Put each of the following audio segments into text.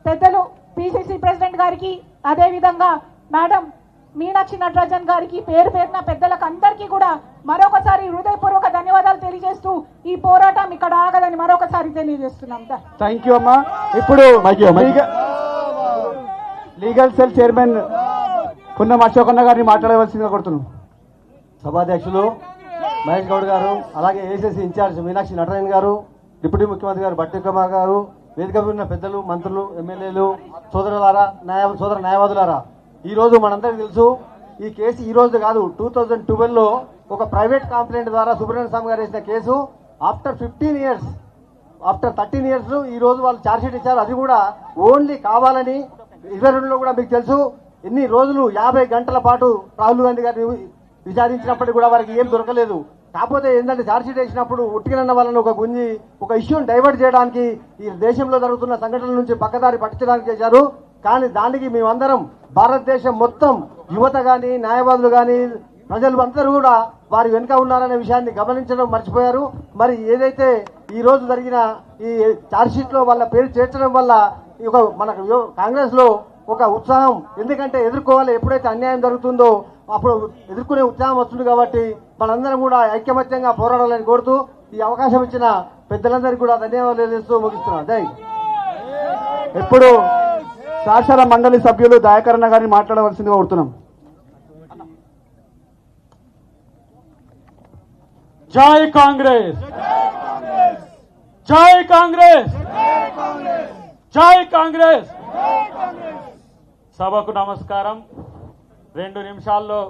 పెద్దలు PCC president గారికి, అదేవిధంగా మేడం మీనాక్షి నటరాజన్ గారికి, పేరు పేరున పెద్దలకు అందరికీ కూడా మరొకసారి హృదయపూర్వక ధన్యవాదాలు తెలియజేస్తూ ఈ పోరాటం ఇక్కడ ఆగదని మరొకసారి తెలియజేస్తున్నాం. థ్యాంక్ యూ అమ్మా. ఇప్పుడు లీగల్ సెల్ చైర్మన్ పున్నం అశోకన్న గారిని మాట్లాడవలసిందిగా కోరుతున్నాం. సభాధ్యక్షులు మహేష్ గౌడ్ గారు, అలాగే ఏసీసీ ఇన్ఛార్జ్ మీనాక్షి నటరాజన్ గారు, డిప్యూటీ ముఖ్యమంత్రి గారు బట్టి కుమార్ గారు, వేదిక ఉన్న పెద్దలు, మంత్రులు, ఎమ్మెల్యేలు, సోదర న్యాయవాదులారా, ఈ రోజు మనందరికీ తెలుసు ఈ కేసు ఈ రోజు కాదు, 2012లో ఒక ప్రైవేట్ కంప్లైంట్ ద్వారా సుబ్రహ్మణ్య స్వామి గారు వేసిన case after 13 years, after 13 years ఈ రోజు వాళ్ళు ఛార్జ్షీట్ ఇచ్చారు. అది కూడా ఓన్లీ కావాలని 22లో కూడా మీకు తెలుసు ఎన్ని రోజులు 50 గంటల పాటు రాహుల్ గాంధీ గారిని విచారించినప్పటికీ కూడా వారికి ఏం దొరకలేదు. కాకపోతే ఏంటంటే ఛార్జ్షీట్ వేసినప్పుడు ఉట్టికనన్న వాళ్ళని ఒక ఇష్యూని డైవర్ట్ చేయడానికి ఈ దేశంలో జరుగుతున్న సంఘటనల నుంచి పక్కదారి పట్టించడానికి చేశారు. కానీ దానికి మేమందరం భారతదేశం మొత్తం యువత కానీ, న్యాయవాదులు కానీ, ప్రజలు అందరూ కూడా వారి వెనుక ఉన్నారనే విషయాన్ని గమనించడం మర్చిపోయారు. మరి ఏదైతే ఈ రోజు జరిగిన ఈ ఛార్జ్షీట్ లో వాళ్ళ పేరు చేర్చడం వల్ల మనకు కాంగ్రెస్ లో ఒక ఉత్సాహం, ఎందుకంటే ఎదుర్కోవాలి, ఎప్పుడైతే అన్యాయం జరుగుతుందో అప్పుడు ఎదుర్కొనే ఉత్సాహం వస్తుంది. కాబట్టి మనందరం కూడా ఐక్యమత్యంగా పోరాడాలని కోరుతూ ఈ అవకాశం ఇచ్చిన పెద్దలందరికీ కూడా ధన్యవాదాలు తెలియజేస్తూ ముగిస్తున్నాను. Thank you. ఇప్పుడు శాసన మండలి సభ్యులు దయాకరణ గారిని మాట్లాడవలసిందిగా కోరుతున్నాం. జై కాంగ్రెస్, జై కాంగ్రెస్, జై కాంగ్రెస్. సభకు నమస్కారం. 2 నిమిషాల్లో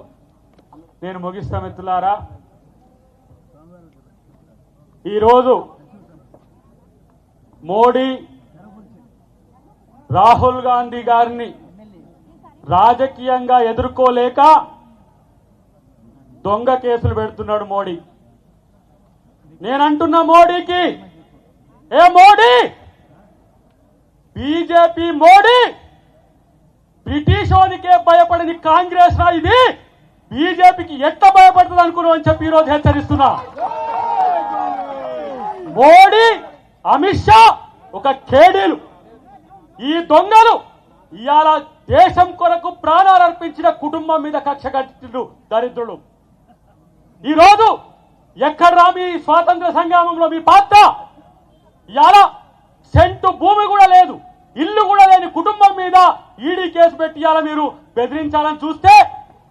నేను ముగిస్తా మిత్రులారా. ఈరోజు మోడీ రాహుల్ గాంధీ గారిని రాజకీయంగా ఎదుర్కోలేక దొంగ కేసులు పెడుతున్నాడు మోడీ. నేనంటున్న మోడీకి, ఏ మోడీ, బీజేపీ మోడీ బ్రిటిష్ వానికే భయపడని కాంగ్రెస్ రా ఇది, బీజేపీకి ఎట్లా భయపడుతుంది అనుకున్నావు అని చెప్పి ఈరోజు హెచ్చరిస్తున్నా. మోడీ, అమిత్ షా ఒక కేడీలు, ఈ దొంగలు ఇవాళ దేశం కొరకు ప్రాణాలు అర్పించిన కుటుంబం మీద కక్ష కట్టిండు దరిద్రులు. ఈరోజు ఎక్కడ మీ స్వాతంత్ర సంగ్రామంలో మీ పాత్ర? ఇవాళ సెంటు భూమి కూడా లేదు, ఇల్లు కూడా లేని కుటుంబం మీద ఈడీ కేసు పెట్టి ఇవాళ మీరు బెదిరించాలని చూస్తే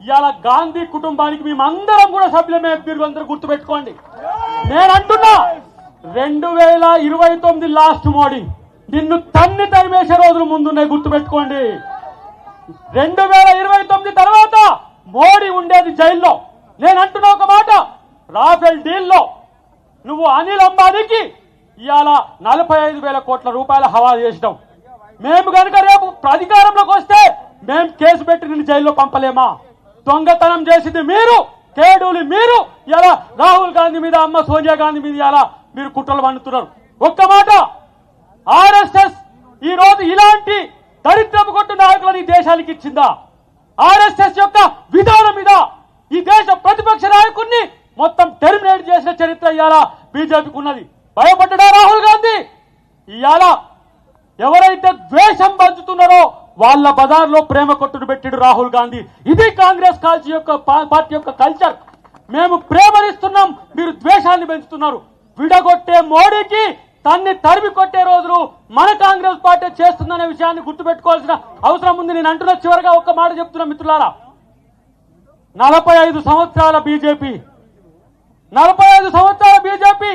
ఇవాళ గాంధీ కుటుంబానికి మేమందరం కూడా సభ్యులమే. మీరు అందరూ గుర్తుపెట్టుకోండి. నేనంటున్నా 2029 లాస్ట్ మోడీ, నిన్ను తరిమేసే రోజులు ముందున్నాయి, గుర్తుపెట్టుకోండి. 2029 తర్వాత మోడీ ఉండేది జైల్లో. నేనంటున్నా ఒక మాట, రాఫెల్ డీల్లో నువ్వు అనిల్ అంబానీకి ఇవాళ 45,000 కోట్ల రూపాయల హవా చేసినావు. మేము కనుక రేపు అధికారంలోకి వస్తే మేము కేసు పెట్టి నిన్ను జైల్లో పంపలేమా? దొంగతనం చేసింది మీరు, కేడులు మీరు. ఇలా రాహుల్ గాంధీ మీద, అమ్మ సోనియా గాంధీ మీద ఇలా మీరు కుట్రలు పండుతున్నారు. ఒక్క మాట, ఆర్ఎస్ఎస్ ఈ రోజు ఇలాంటి దరిద్రపు కొట్టు నాయకులని దేశానికి ఇచ్చిందా? ఆర్ఎస్ఎస్ యొక్క విధానం మీద ఈ దేశ ప్రతిపక్ష నాయకుడిని మొత్తం టెర్మినేట్ చేసిన చరిత్ర ఇవాళ బీజేపీకి ఉన్నది. భయపడ్డా రాహుల్ గాంధీ? ఇవాళ ఎవరైతే ద్వేషం పంచుతున్నారో వాళ్ళ బజార్లో ప్రేమ కొట్టుడు పెట్టిడు రాహుల్ గాంధీ. ఇది కాంగ్రెస్ పార్టీ యొక్క కల్చర్. మేము ప్రేమనిస్తున్నాం, మీరు ద్వేషాన్ని పెంచుతున్నారు. విడగొట్టే మోడీకి తరిమి కొట్టే రోజులు మన కాంగ్రెస్ పార్టీ చేస్తుందనే విషయాన్ని గుర్తుపెట్టుకోవాల్సిన అవసరం ఉంది. నేను అంటున్న చివరిగా ఒక్క మాట చెప్తున్నా మిత్రులారా, 45 సంవత్సరాల బీజేపీ, 45 సంవత్సరాల బీజేపీ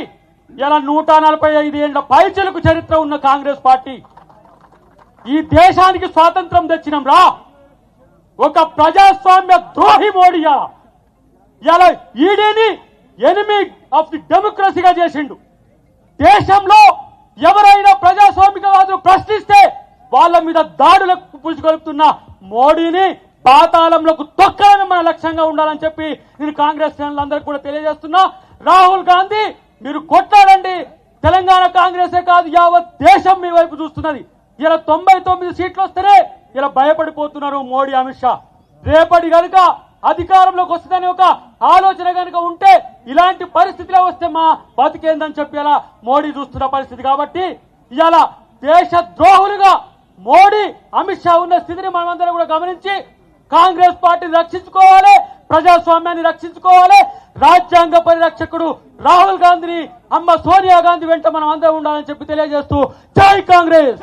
ఇలా 145 ఏళ్ల పైచిలకు చరిత్ర ఉన్న కాంగ్రెస్ పార్టీ ఈ దేశానికి స్వాతంత్రం తెచ్చినాం రా. ఒక ప్రజాస్వామ్య ద్రోహి మోడీ ఇలా ఈడీని ఎనిమీ ఆఫ్ ది డెమోక్రసీగా చేసిండు. దేశంలో ఎవరైనా ప్రజాస్వామికవాదులు ప్రశ్నిస్తే వాళ్ళ మీద దాడులకు పులుసుకొలుపుతున్న మోడీని పాతాళంలోకి తొక్కడమే మన లక్ష్యంగా ఉండాలని చెప్పి నేను కాంగ్రెస్ శ్రేణులందరికీ కూడా తెలియజేస్తున్నా. రాహుల్ గాంధీ మీరు కొట్లాడండి. తెలంగాణ కాంగ్రెసే కాదు, యావత్ దేశం మీ వైపు చూస్తున్నది. ఇలా 99 సీట్లు వస్తేనే ఇలా భయపడిపోతున్నారు మోడీ, అమిత్ షా. రేపటి కనుక అధికారంలోకి వస్తుందని ఒక ఆలోచన కనుక ఉంటే ఇలాంటి పరిస్థితిలో వస్తే మా బతికేందని చెప్పి ఇలా మోడీ చూస్తున్న పరిస్థితి. కాబట్టి ఇవాళ దేశ ద్రోహులుగా మోడీ అమిత్ షా ఉన్న స్థితిని మనమందరం కూడా గమనించి కాంగ్రెస్ పార్టీని రక్షించుకోవాలి, ప్రజాస్వామ్యాన్ని రక్షించుకోవాలి. రాజ్యాంగ పరిరక్షకుడు రాహుల్ గాంధీని అమ్మ సోనియా గాంధీ వెంట మనం అందరం ఉండాలని చెప్పి తెలియజేస్తూ జై కాంగ్రెస్,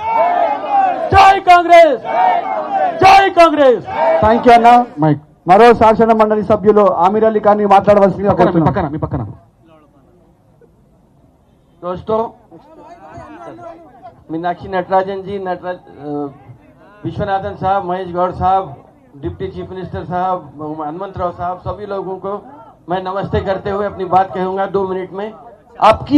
జై కాంగ్రెస్, జై కాంగ్రెస్. థ్యాంక్ యూ అన్న. మైక్ మరో శాసన మండలి సభ్యులు ఆమీర్ అలీ ఖాన్ మాట్లాడవలసిందిగా కోరుతున్నాం. మీ పక్కన दोस्तों, मीनाक्षी नटराजन जी, विश्वनाथन साहब, महेश गौड़ साहब, डिप्टी चीफ मिनिस्टर साहब, हनुमंत राव साहब, सभी लोगों को मैं नमस्ते करते हुए अपनी बात कहूंगा 2 मिनट में। आपकी